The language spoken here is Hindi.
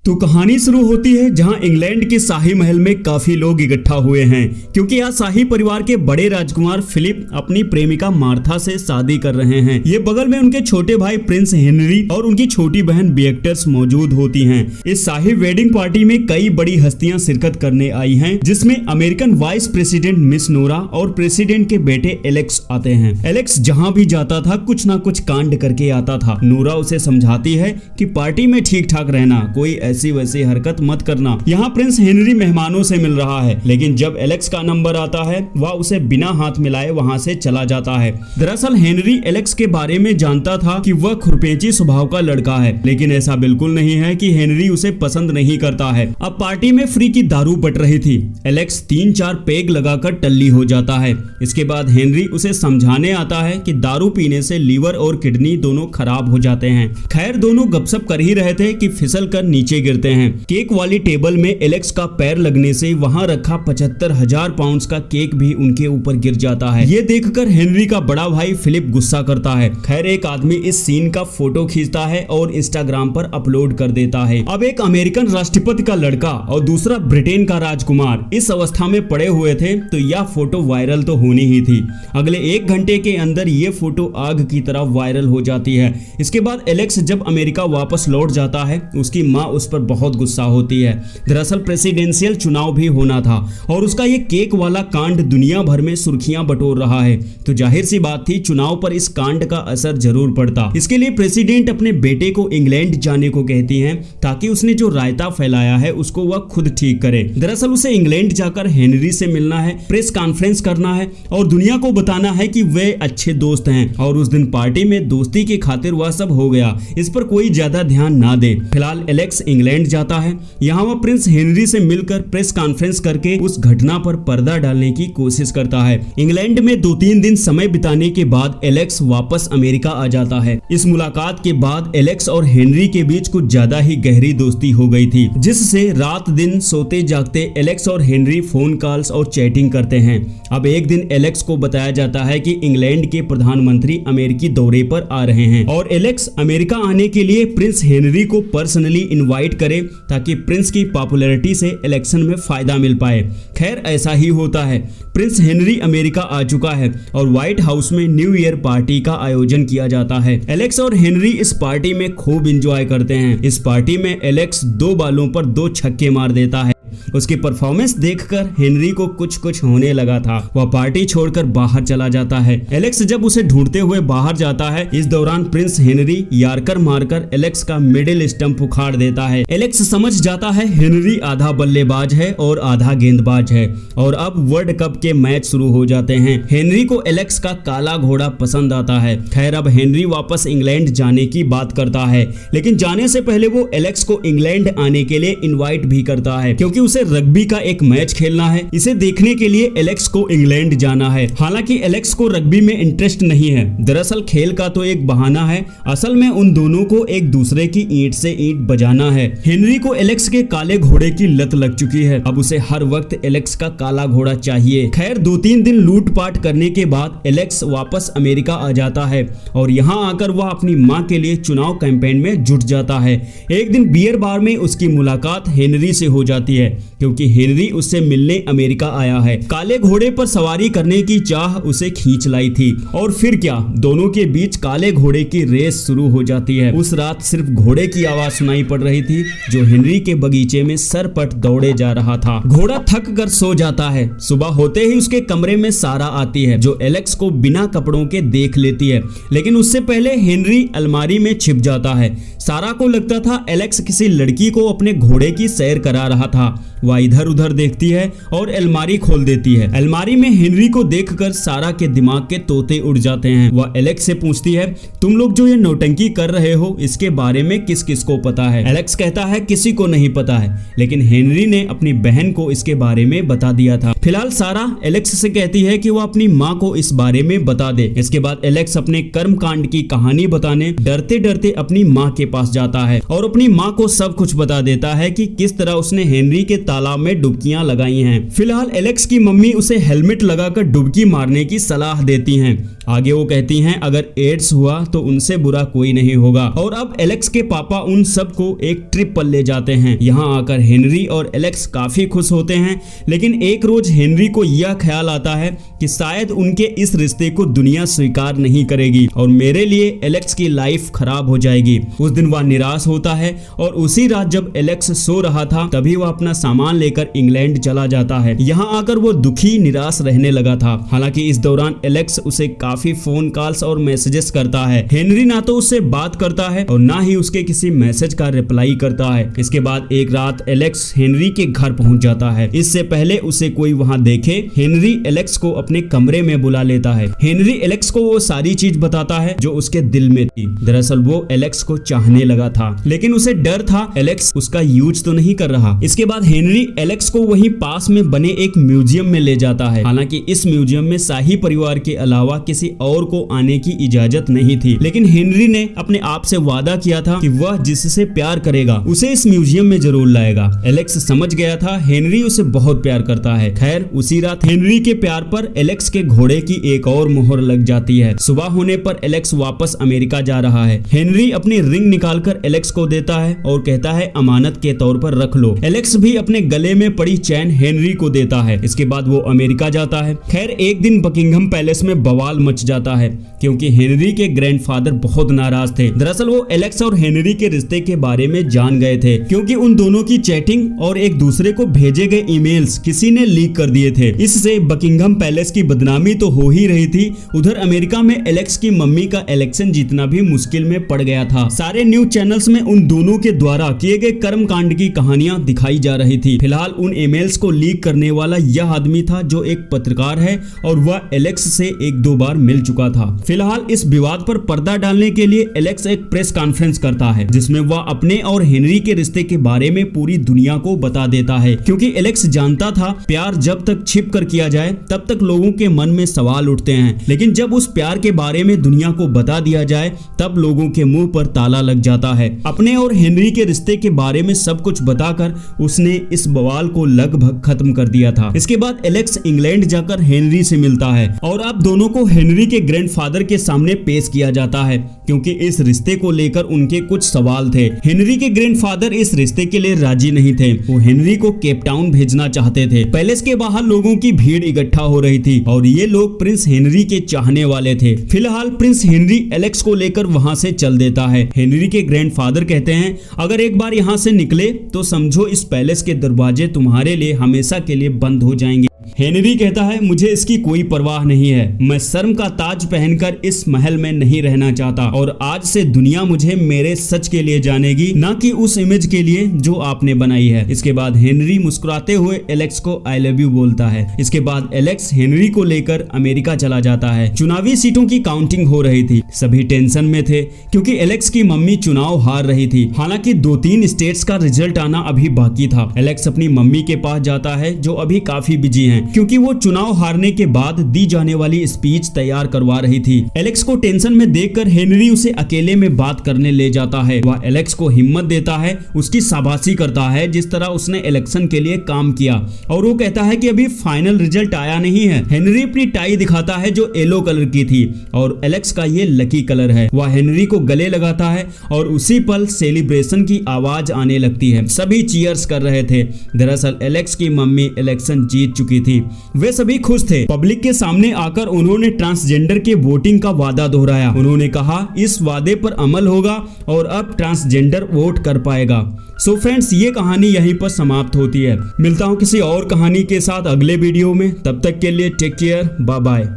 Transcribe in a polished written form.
तो कहानी शुरू होती है जहां इंग्लैंड के शाही महल में काफी लोग इकट्ठा हुए हैं, क्योंकि आज शाही परिवार के बड़े राजकुमार फिलिप अपनी प्रेमिका मार्था से शादी कर रहे हैं। ये बगल में उनके छोटे भाई प्रिंस हेनरी और उनकी छोटी बहन बिएक्टर्स मौजूद होती हैं। इस शाही वेडिंग पार्टी में कई बड़ी हस्तियां शिरकत करने आई हैं, जिसमें American vice president miss Nora और प्रेसिडेंट के बेटे एलेक्स आते हैं। एलेक्स जहाँ भी जाता था कुछ ना कुछ कांड करके आता था। नोरा उसे समझाती है कि पार्टी में ठीक ठाक रहना, कोई ऐसी वैसी हरकत मत करना। यहाँ प्रिंस हेनरी मेहमानों से मिल रहा है, लेकिन जब एलेक्स का नंबर आता है वह उसे बिना हाथ मिलाए वहाँ से चला जाता है। दरअसल हेनरी एलेक्स के बारे में जानता था कि वह खुरपेची स्वभाव का लड़का है, लेकिन ऐसा बिल्कुल नहीं है कि हेनरी उसे पसंद नहीं करता है। अब पार्टी में फ्री की दारू बट रही थी। एलेक्स 3-4 पेग लगाकर टल्ली हो जाता है। इसके बाद हेनरी उसे समझाने आता है कि दारू पीने से लीवर और किडनी दोनों खराब हो जाते हैं। खैर दोनों गपशप कर ही रहे थे कि फिसल कर नीचे गिरते हैं। केक वाली टेबल में एलेक्स का पैर लगने से वहां रखा 75,000 पाउंड का केक भी उनके ऊपर गिर जाता है। ये देखकर हेनरी का बड़ा भाई फिलिप गुस्सा करता है। खैर एक आदमी इस सीन का फोटो खींचता है और इंस्टाग्राम पर अपलोड कर देता है। अब एक अमेरिकन राष्ट्रपति का लड़का और दूसरा ब्रिटेन का राजकुमार इस अवस्था में पड़े हुए थे, तो यह फोटो वायरल तो होनी ही थी। अगले 1 घंटे के अंदर ये फोटो आग की तरह वायरल हो जाती है। इसके बाद एलेक्स जब अमेरिका वापस लौट जाता है, उसकी माँ उस पर बहुत गुस्सा होती है। दरअसल प्रेसिडेंशियल चुनाव भी होना था और उसका ये केक वाला कांड दुनिया भर में सुर्खियां बटोर रहा है, तो जाहिर सी बात थी चुनाव पर इस कांड का असर जरूर पड़ता। इसके लिए प्रेसिडेंट अपने बेटे को इंग्लैंड जाने को कहती हैं, ताकि उसने जो रायता फैलाया है उसको वह खुद ठीक करे। दरअसल उसे इंग्लैंड जाकर हेनरी से मिलना है, प्रेस कॉन्फ्रेंस करना है और दुनिया को बताना है कि वे अच्छे दोस्त हैं। और उस दिन पार्टी में दोस्ती की खातिर वह सब हो गया, इस पर कोई ज्यादा ध्यान ना दे। फिलहाल एलेक्स इंग्लैंड जाता है। यहाँ वह प्रिंस हेनरी से मिलकर प्रेस कॉन्फ्रेंस करके उस घटना पर पर्दा डालने की कोशिश करता है। इंग्लैंड में 2-3 दिन समय बिताने के बाद एलेक्स वापस अमेरिका आ जाता है। इस मुलाकात के बाद एलेक्स और हेनरी के बीच कुछ ज्यादा ही गहरी दोस्ती हो गई थी, जिससे रात दिन सोते जागते एलेक्स और हेनरी फोन कॉल्स और चैटिंग करते हैं। अब एक दिन एलेक्स को बताया जाता है कि इंग्लैंड के प्रधानमंत्री अमेरिकी दौरे पर आ रहे हैं और एलेक्स अमेरिका आने के लिए प्रिंस हेनरी को पर्सनली इनवाइट करे, ताकि प्रिंस की पॉपुलैरिटी से इलेक्शन में फायदा मिल पाए। खैर ऐसा ही होता है। प्रिंस हेनरी अमेरिका आ चुका है और व्हाइट हाउस में न्यू ईयर पार्टी का आयोजन किया जाता है। एलेक्स और हेनरी इस पार्टी में खूब एंजॉय करते हैं। इस पार्टी में एलेक्स 2 बालों पर 2 छक्के मार देता है। उसकी परफॉर्मेंस देखकर हेनरी को कुछ होने लगा था। वह पार्टी छोड़कर बाहर चला जाता है। एलेक्स जब उसे ढूंढते हुए बाहर जाता है, इस दौरान प्रिंस हेनरी यार्कर मारकर एलेक्स का मिडिल स्टंप उखाड़ देता है। एलेक्स समझ जाता है हेनरी आधा बल्लेबाज है और आधा गेंदबाज है और अब वर्ल्ड कप के मैच शुरू हो जाते हैं। हेनरी को एलेक्स का काला घोड़ा पसंद आता है। खैर अब हेनरी वापस इंग्लैंड जाने की बात करता है, लेकिन जाने से पहले वो एलेक्स को इंग्लैंड आने के लिए इनवाइट भी करता है, क्योंकि उसे रग्बी का एक मैच खेलना है। इसे देखने के लिए एलेक्स को इंग्लैंड जाना है। हालांकि एलेक्स को रग्बी में इंटरेस्ट नहीं है। दरअसल खेल का तो एक बहाना है, असल में उन दोनों को एक दूसरे की ईंट से ईंट बजाना है। हेनरी को एलेक्स के काले घोड़े की लत लग चुकी है। अब उसे हर वक्त एलेक्स का काला घोड़ा चाहिए। खैर 2-3 दिन लूटपाट करने के बाद एलेक्स वापस अमेरिका आ जाता है और यहाँ आकर वह अपनी माँ के लिए चुनाव कैंपेन में जुट जाता है। एक दिन बियर बार में उसकी मुलाकात हेनरी से हो जाती है, क्योंकि हेनरी उससे मिलने अमेरिका आया है। काले घोड़े पर सवारी करने की चाह उसे खींच लाई थी और फिर क्या, दोनों के बीच काले घोड़े की रेस शुरू हो जाती है। उस रात सिर्फ घोड़े की आवाज सुनाई पड़ रही थी, जो हेनरी के बगीचे में सरपट दौड़े जा रहा था। घोड़ा थक कर सो जाता है। सुबह होते ही उसके कमरे में सारा आती है, जो एलेक्स को बिना कपड़ों के देख लेती है, लेकिन उससे पहले हेनरी अलमारी में छिप जाता है। सारा को लगता था एलेक्स किसी लड़की को अपने घोड़े की सैर करा रहा था। वह इधर उधर देखती है और अलमारी खोल देती है। अलमारी में हेनरी को देखकर सारा के दिमाग के तोते उड़ जाते हैं। वह एलेक्स से पूछती है, तुम लोग जो ये नौटंकी कर रहे हो इसके बारे में किस किस को पता है? एलेक्स कहता है किसी को नहीं पता है, लेकिन हेनरी ने अपनी बहन को इसके बारे में बता दिया था। फिलहाल सारा एलेक्स से कहती है कि वह अपनी माँ को इस बारे में बता दे। इसके बाद एलेक्स अपने कर्मकांड की कहानी बताने डरते डरते अपनी माँ के पास जाता है और अपनी माँ को सब कुछ बता देता है कि किस तरह उसने हेनरी के तालाब में डुबकियां लगाई हैं। फिलहाल एलेक्स की मम्मी उसे हेलमेट लगाकर डुबकी मारने की सलाह देती हैं। आगे वो कहती हैं अगर एड्स हुआ तो उनसे बुरा कोई नहीं होगा। और अब एलेक्स के पापा उन सबको एक ट्रिप पर ले जाते हैं। यहाँ आकर हेनरी और एलेक्स काफी खुश होते हैं, लेकिन एक रोज हेनरी को यह ख्याल आता है कि शायद उनके इस रिश्ते को दुनिया स्वीकार नहीं करेगी और मेरे लिए एलेक्स की लाइफ खराब हो जाएगी। उस दिन वह निराश होता है और उसी रात जब एलेक्स सो रहा था तभी वह अपना सामान लेकर इंग्लैंड चला जाता है। यहाँ आकर वो दुखी निराश रहने लगा था। हालांकि इस दौरान एलेक्स उसे काफी फोन कॉल्स और मैसेजेस करता है। हेनरी ना तो उससे बात करता है और ना ही उसके किसी मैसेज का रिप्लाई करता है। इसके बाद एक रात एलेक्स हेनरी के घर पहुंच जाता है। इससे पहले उसे कोई वहां देखे हेनरी एलेक्स को अपने कमरे में बुला लेता है। हेनरी एलेक्स को वो सारी चीज बताता है जो उसके दिल में थी। दरअसल वो एलेक्स को चाहने लगा था, लेकिन उसे डर था एलेक्स उसका यूज तो नहीं कर रहा। इसके बाद हेनरी एलेक्स को वहीं पास में बने एक म्यूजियम में ले जाता है। हालांकि इस म्यूजियम में शाही परिवार के अलावा किसी और को आने की इजाजत नहीं थी, लेकिन हेनरी ने अपने आप से वादा किया था कि वह जिससे प्यार करेगा उसे इस म्यूजियम में जरूर लाएगा। एलेक्स समझ गया था हेनरी उसे बहुत प्यार करता है। खैर उसी रात हेनरी के प्यार पर एलेक्स के घोड़े की एक और मोहर लग जाती है। सुबह होने पर एलेक्स वापस अमेरिका जा रहा है। हेनरी अपनी रिंग निकालकर एलेक्स को देता है और कहता है अमानत के तौर पर रख लो। एलेक्स भी अपने गले में पड़ी चैन हेनरी को देता है। इसके बाद वो अमेरिका जाता है। खैर एक दिन बकिंघम पैलेस में बवाल मच जाता है क्योंकि हेनरी के ग्रैंडफादर बहुत नाराज थे। दरअसल वो एलेक्स और हेनरी के रिश्ते के बारे में जान गए थे क्योंकि उन दोनों की चैटिंग और एक दूसरे को भेजे गए ईमेल्स किसी ने लीक कर दिए थे। इससे बकिंघम पैलेस की बदनामी तो हो ही रही थी, उधर अमेरिका में एलेक्स की मम्मी का इलेक्शन जीतना भी मुश्किल में पड़ गया था। सारे न्यूज चैनल्स में उन दोनों के द्वारा किए गए कर्म कांड की कहानियां दिखाई जा रही थी। फिलहाल उन ईमेल्स को लीक करने वाला यह आदमी था जो एक पत्रकार है और वह एलेक्स से एक दो बार मिल चुका था। फिलहाल इस विवाद पर पर्दा डालने के लिए एलेक्स एक प्रेस कॉन्फ्रेंस करता है जिसमें वह अपने और हेनरी के रिश्ते के बारे में पूरी दुनिया को बता देता है क्योंकि एलेक्स जानता था प्यार जब तक छिप कर किया जाए तब तक लोगों के मन में सवाल उठते हैं, लेकिन जब उस प्यार के बारे में दुनिया को बता दिया जाए तब लोगों के मुंह पर ताला लग जाता है। अपने और हेनरी के रिश्ते के बारे में सब कुछ बताकर उसने इस बवाल को लगभग खत्म कर दिया था। इसके बाद एलेक्स इंग्लैंड जाकर हेनरी से मिलता है और अब दोनों को हेनरी के ग्रैंडफादर के सामने पेश किया जाता है क्योंकि इस रिश्ते को लेकर उनके कुछ सवाल थे। हेनरी के ग्रैंडफादर इस रिश्ते के लिए राजी नहीं थे। वो हेनरी को केप टाउन भेजना चाहते थे। पैलेस के बाहर लोगों की भीड़ इकट्ठा हो रही थी और ये लोग प्रिंस हेनरी के चाहने वाले थे। फिलहाल प्रिंस हेनरी एलेक्स को लेकर वहां से चल देता है। हेनरी के ग्रैंडफादर कहते हैं अगर एक बार यहाँ से निकले तो समझो इस पैलेस के दरवाजे तुम्हारे लिए हमेशा के लिए बंद हो जाएंगे। हेनरी कहता है मुझे इसकी कोई परवाह नहीं है, मैं शर्म का ताज पहनकर इस महल में नहीं रहना चाहता और आज से दुनिया मुझे मेरे सच के लिए जानेगी, ना कि उस इमेज के लिए जो आपने बनाई है। इसके बाद हेनरी मुस्कुराते हुए एलेक्स को आई लव यू बोलता है। इसके बाद एलेक्स हेनरी को लेकर अमेरिका चला जाता है। चुनावी सीटों की काउंटिंग हो रही थी, सभी टेंशन में थे क्योंकि एलेक्स की मम्मी चुनाव हार रही थी। हालांकि 2-3 स्टेट्स का रिजल्ट आना अभी बाकी था। एलेक्स अपनी मम्मी के पास जाता है जो अभी काफी बिजी है क्योंकि वो चुनाव हारने के बाद दी जाने वाली स्पीच तैयार करवा रही थी। एलेक्स को टेंशन में देखकर हेनरी उसे अकेले में बात करने ले जाता है। वह एलेक्स को हिम्मत देता है, उसकी शाबाशी करता है जिस तरह उसने इलेक्शन के लिए काम किया और वो कहता है कि अभी फाइनल रिजल्ट आया नहीं है। हेनरी अपनी टाई दिखाता है जो येलो कलर की थी और एलेक्स का ये लकी कलर है। वह हेनरी को गले लगाता है और उसी पल सेलिब्रेशन की आवाज आने लगती है। सभी चीयर्स कर रहे थे। दरअसल एलेक्स की मम्मी इलेक्शन जीत चुकी थी। वे सभी खुश थे। पब्लिक के सामने आकर उन्होंने ट्रांसजेंडर के वोटिंग का वादा दोहराया। उन्होंने कहा इस वादे पर अमल होगा और अब ट्रांसजेंडर वोट कर पाएगा। सो फ्रेंड्स, ये कहानी यहीं पर समाप्त होती है। मिलता हूं किसी और कहानी के साथ अगले वीडियो में। तब तक के लिए टेक केयर, बाय बाय।